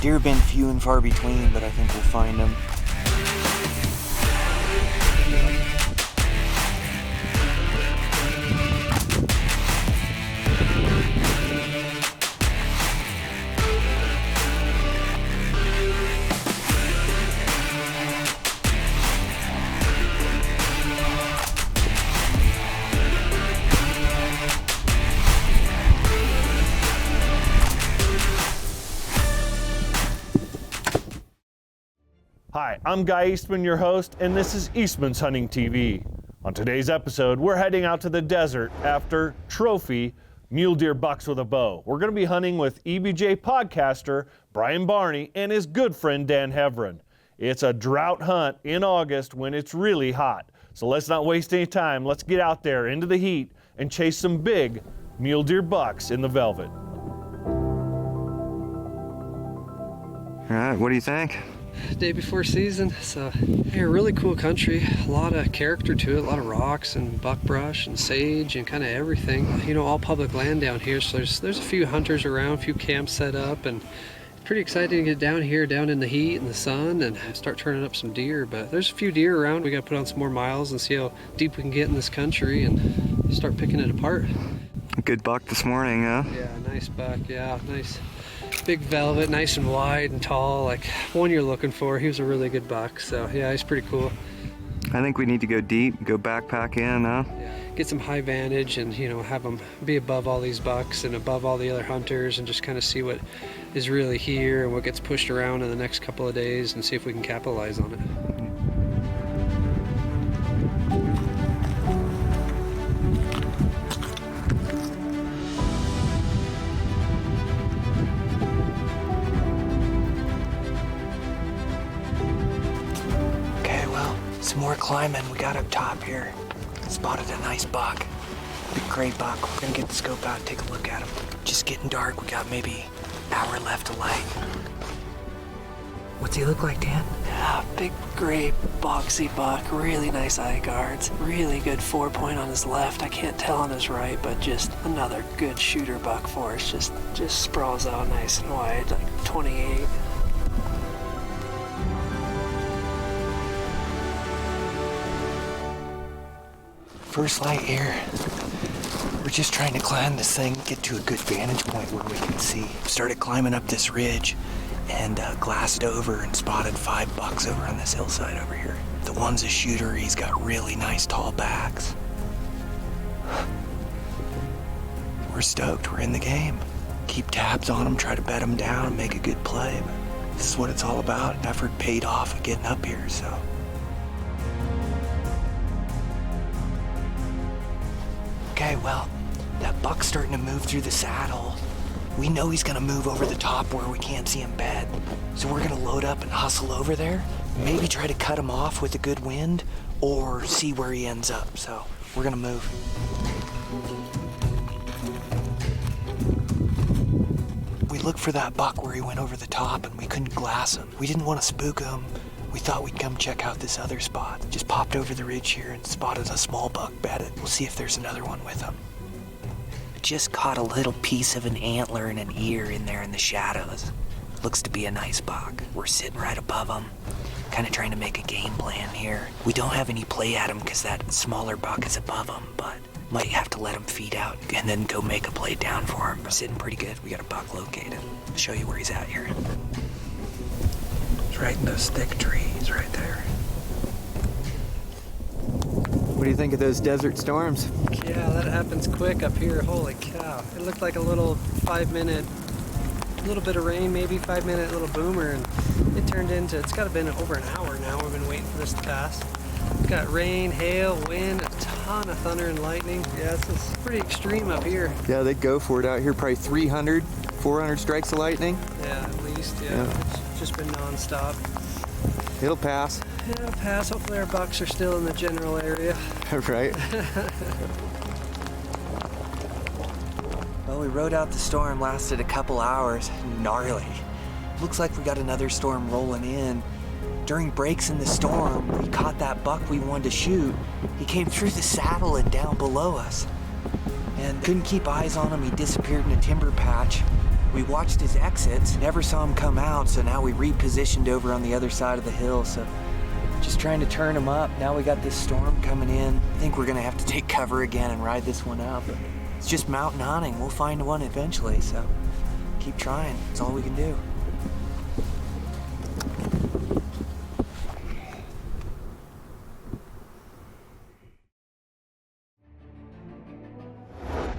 Deer have been few and far between, but I think we'll find them. Hi, I'm Guy Eastman, your host, and this is Eastmans Hunting TV. On today's episode, we're heading out to the desert after trophy mule deer bucks with a bow. We're going to be hunting with EBJ podcaster Brian Barney and his good friend Dan Heavrin. It's a drought hunt in August when it's really hot. So let's not waste any time. Let's get out there into the heat and chase some big mule deer bucks in the velvet. All right, what do you think? Day before season, so yeah, really cool country, a lot of character to it, a lot of rocks and buckbrush and sage and kind of everything, you know, all public land down here. So there's a few hunters around, a few camps set up, and pretty exciting to get down here, down in the heat and the sun, and start turning up some deer. But there's a few deer around. We got to put on some more miles and see how deep we can get in this country and start picking it apart. A good buck this morning, huh? Yeah, nice buck. Yeah, nice big velvet, nice and wide and tall, like one you're looking for. He was a really good buck, so yeah, he's pretty cool. I think we need to go deep, go backpack in, huh? Yeah. Get some high vantage and, you know, have them be above all these bucks and above all the other hunters, and just kind of see what is really here and what gets pushed around in the next couple of days, and see if we can capitalize on it. More climbing we got up top here. Spotted a nice buck, big gray buck. We're gonna get the scope out and take a look at him. Just getting dark. We got maybe an hour left of light. What's he look like, Dan? Yeah, big gray boxy buck, really nice eye guards, really good 4-point on his left. I can't tell on his right, but just another good shooter buck for us. Just sprawls out nice and wide, like 28. First light here. We're just trying to climb this thing, get to a good vantage point where we can see. Started climbing up this ridge and glassed over and spotted 5 bucks over on this hillside over here. The one's a shooter. He's got really nice tall backs. We're stoked. We're in the game. Keep tabs on them, try to bet them down and make a good play. But this is what it's all about. Effort paid off of getting up here, so. Okay, well, that buck's starting to move through the saddle. We know he's gonna move over the top where we can't see him bed. So we're gonna load up and hustle over there. Maybe try to cut him off with a good wind or see where he ends up. So we're gonna move. We looked for that buck where he went over the top and we couldn't glass him. We didn't want to spook him. We thought we'd come check out this other spot. Just popped over the ridge here and spotted a small buck bedded. We'll see if there's another one with him. Just caught a little piece of an antler and an ear in there in the shadows. Looks to be a nice buck. We're sitting right above him, kind of trying to make a game plan here. We don't have any play at him because that smaller buck is above him, but might have to let him feed out and then go make a play down for him. We're sitting pretty good. We got a buck located. I'll show you where he's at here. Right in those thick trees right there. What do you think of those desert storms? Yeah, that happens quick up here. Holy cow. It looked like a little 5-minute, little bit of rain, maybe 5-minute little boomer, and it turned into, it's got to been over an hour now. We've been waiting for this to pass. We've got rain, hail, wind, a ton of thunder and lightning. Yeah, it's pretty extreme up here. Yeah, they go for it out here. Probably 300, 400 strikes of lightning. Yeah, at least, yeah. It's just been non-stop. It'll pass. It'll pass. Hopefully our bucks are still in the general area. Right. Well, we rode out the storm, lasted a couple hours. Gnarly. Looks like we got another storm rolling in. During breaks in the storm, we caught that buck we wanted to shoot. He came through the saddle and down below us. and couldn't keep eyes on him. He disappeared in a timber patch. We watched his exits, never saw him come out, so now we repositioned over on the other side of the hill. So just trying to turn him up. Now we got this storm coming in. I think we're gonna have to take cover again and ride this one out, but it's just mountain hunting. We'll find one eventually, so keep trying. That's all we can do.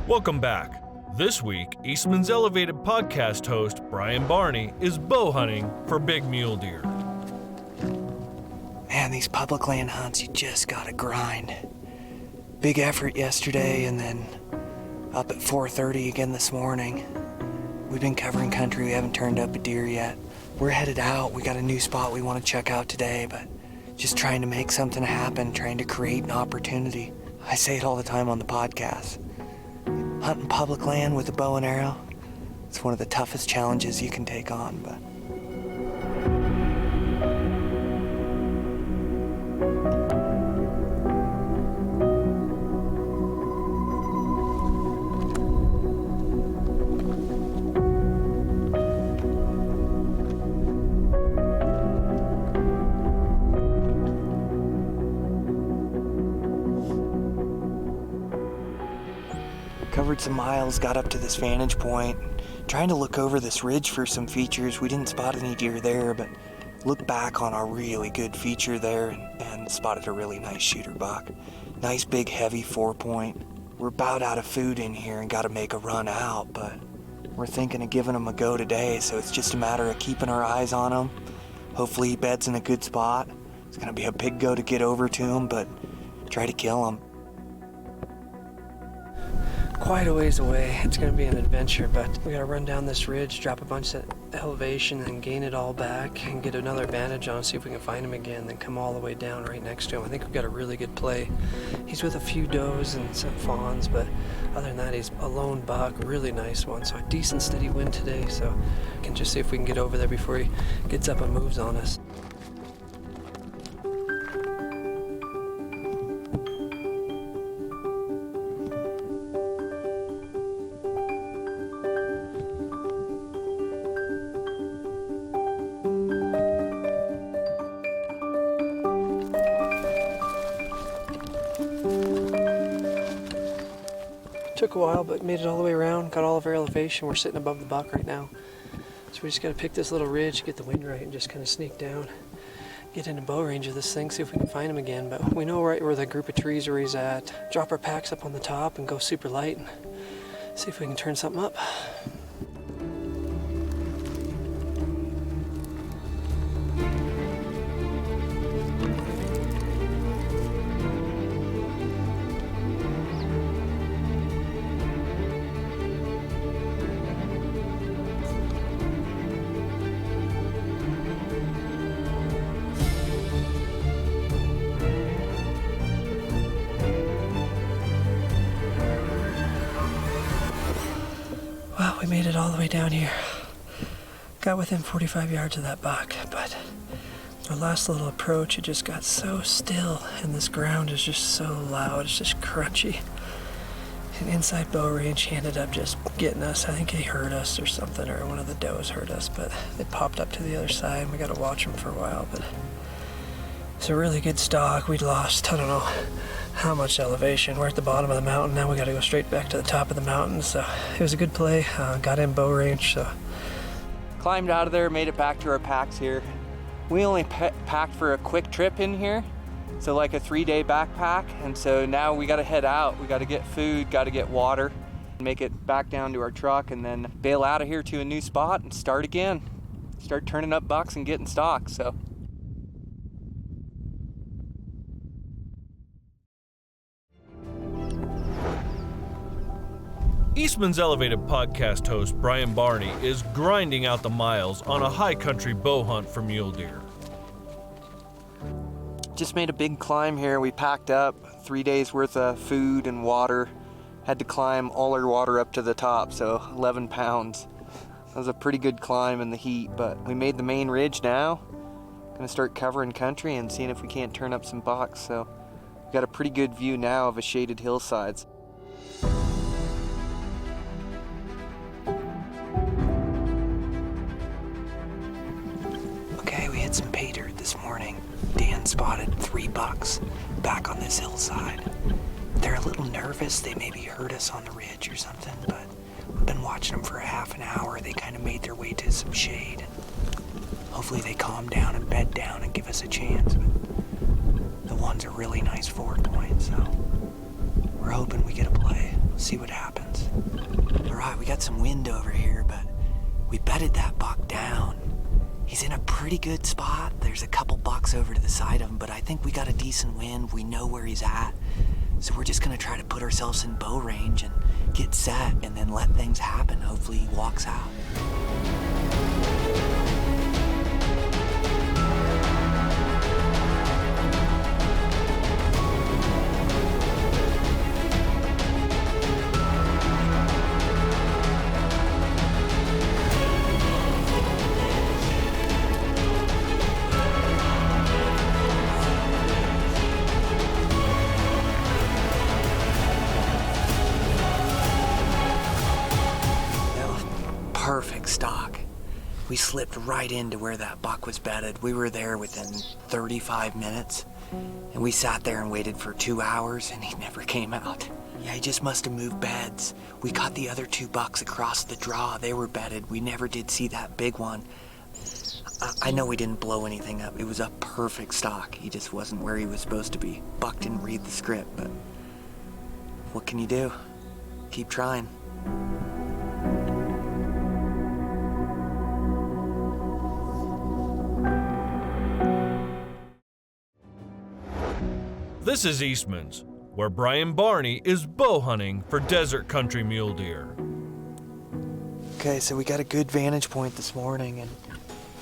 Welcome back. This week, Eastmans Elevated podcast host Brian Barney is bow hunting for big mule deer. Man, these public land hunts, you just gotta grind. Big effort yesterday, and then up at 4:30 again this morning. We've been covering country, we haven't turned up a deer yet. We're headed out, we got a new spot we want to check out today, but just trying to make something happen, trying to create an opportunity. I say it all the time on the podcast. Hunting public land with a bow and arrow, it's one of the toughest challenges you can take on, but covered some miles, got up to this vantage point, trying to look over this ridge for some features. We didn't spot any deer there, but looked back on a really good feature there and spotted a really nice shooter buck. Nice big heavy 4-point. We're about out of food in here and got to make a run out, but we're thinking of giving him a go today, so it's just a matter of keeping our eyes on him. Hopefully he beds in a good spot. It's going to be a big go to get over to him, but try to kill him. Quite a ways away. It's going to be an adventure, but we got to run down this ridge, drop a bunch of elevation, and gain it all back and get another advantage on, see if we can find him again, then come all the way down right next to him. I think we've got a really good play. He's with a few does and some fawns, but other than that, he's a lone buck, really nice one. So a decent steady wind today, so we can just see if we can get over there before he gets up and moves on us. Took a while, but made it all the way around, got all of our elevation. We're sitting above the buck right now. So we just got to pick this little ridge, get the wind right, and just kind of sneak down. Get into bow range of this thing, see if we can find him again. But we know right where the group of trees where he's at. Drop our packs up on the top and go super light and see if we can turn something up. Well, we made it all the way down here. Got within 45 yards of that buck, but our last little approach, it just got so still, and this ground is just so loud, it's just crunchy. And inside bow range, he ended up just getting us. I think he heard us or something, or one of the does heard us, but they popped up to the other side, and we got to watch them for a while. But it's a really good stalk. We'd lost, I don't know how much elevation. We're at the bottom of the mountain now. We got to go straight back to the top of the mountain. So it was a good play. Got in bow range. So climbed out of there, made it back to our packs here. We only packed for a quick trip in here, so like a 3-day backpack. And so now we got to head out. We got to get food, got to get water, make it back down to our truck, and then bail out of here to a new spot and start again. Start turning up bucks and getting stock. So. Eastmans Elevated podcast host Brian Barney is grinding out the miles on a high country bow hunt for mule deer. Just made a big climb here. We packed up 3 days worth of food and water. Had to climb all our water up to the top, so 11 pounds. That was a pretty good climb in the heat, but we made the main ridge now. Gonna start covering country and seeing if we can't turn up some bucks. So we got a pretty good view now of a shaded hillsides. hit some pay dirt this morning. Dan spotted 3 bucks back on this hillside. They're a little nervous. They maybe heard us on the ridge or something, but we've been watching them for a half an hour. They kind of made their way to some shade. Hopefully they calm down and bed down and give us a chance. But the one's a really nice forward point, so we're hoping we get a play. We'll see what happens. All right, we got some wind over here, but we bedded that buck down. He's in a pretty good spot. There's a couple bucks over to the side of him, but I think we got a decent wind. We know where he's at. So we're just gonna try to put ourselves in bow range and get set and then let things happen. Hopefully he walks out. Perfect stock. We slipped right into where that buck was bedded. We were there within 35 minutes, and we sat there and waited for 2 hours, and he never came out. Yeah, he just must have moved beds. We caught the other 2 bucks across the draw. They were bedded. We never did see that big one. I know we didn't blow anything up. It was a perfect stock. He just wasn't where he was supposed to be. Buck didn't read the script, but what can you do? Keep trying. This is Eastmans, where Brian Barney is bow hunting for desert country mule deer. Okay, so we got a good vantage point this morning, and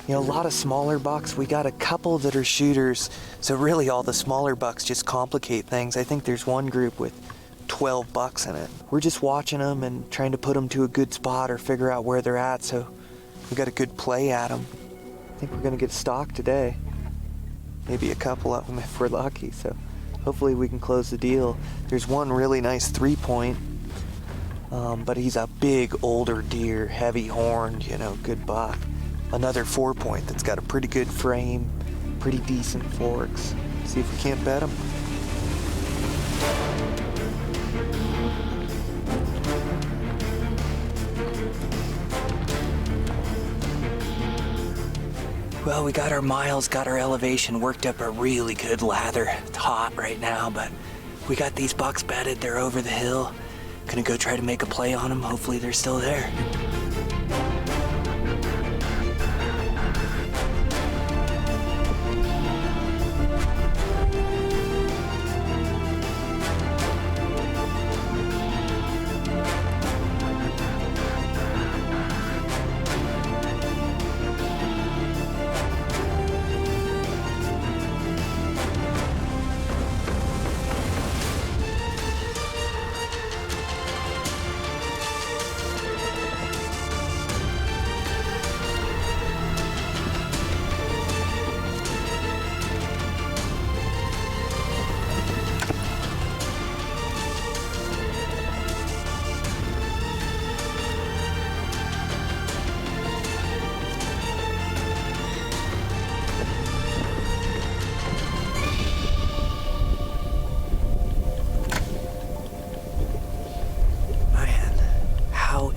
a lot of smaller bucks. We got a couple that are shooters, so really all the smaller bucks just complicate things. I think there's one group with 12 bucks in it. We're just watching them and trying to put them to a good spot or figure out where they're at, so we got a good play at them. I think we're gonna get a stock today. Maybe a couple of them if we're lucky, so hopefully we can close the deal. There's one really nice 3-point, but he's a big older deer, heavy horned, good buck. Another 4-point that's got a pretty good frame, pretty decent forks. See if we can't bet him. Well, we got our miles, got our elevation, worked up a really good lather. It's hot right now, but we got these bucks bedded. They're over the hill. Gonna go try to make a play on them. Hopefully they're still there.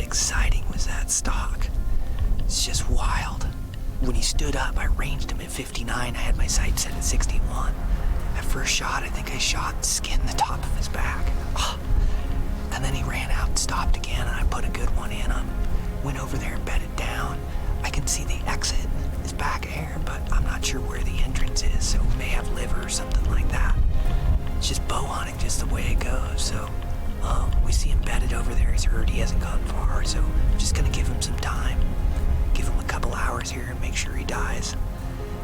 Exciting was that stalk. It's just wild. When he stood up, I ranged him at 59. I had my sight set at 61. At first shot, I think I shot and skinned the top of his back. And then he ran out and stopped again, and I put a good one in him. Went over there and bedded down. I can see the exit is back here, but I'm not sure where the entrance is, so we may have liver or something like that. It's just bow hunting, just the way it goes, so we see him bedded over there. He's hurt, he hasn't gone far, so I'm just gonna give him some time. Give him a couple hours here and make sure he dies.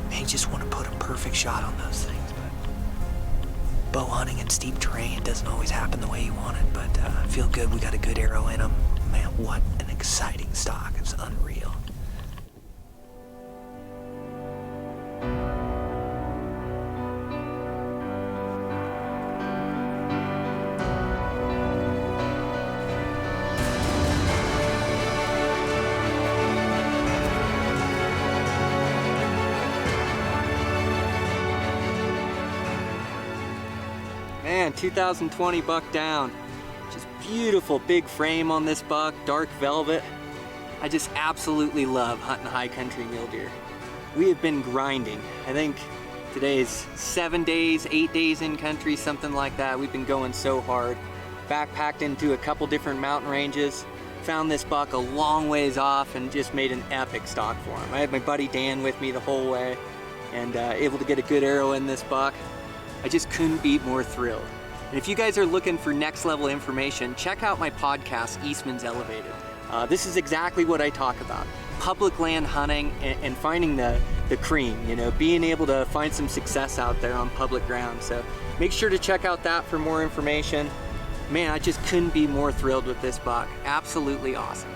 Man, you just want to put a perfect shot on those things, but bow hunting in steep terrain doesn't always happen the way you want it, but I feel good. We got a good arrow in him. Man, what an exciting stock. It's unreal. man, 2020 buck down. Just beautiful big frame on this buck, dark velvet. I just absolutely love hunting high country mule deer. We have been grinding. I think today's 7 days, 8 days in country, something like that. We've been going so hard. Backpacked into a couple different mountain ranges. Found this buck a long ways off and just made an epic stalk for him. I had my buddy Dan with me the whole way and able to get a good arrow in this buck. I just couldn't be more thrilled. And if you guys are looking for next level information, check out my podcast, Eastmans Elevated. This is exactly what I talk about. Public land hunting and finding the cream, you know, being able to find some success out there on public ground. So make sure to check out that for more information. Man, I just couldn't be more thrilled with this buck. Absolutely awesome.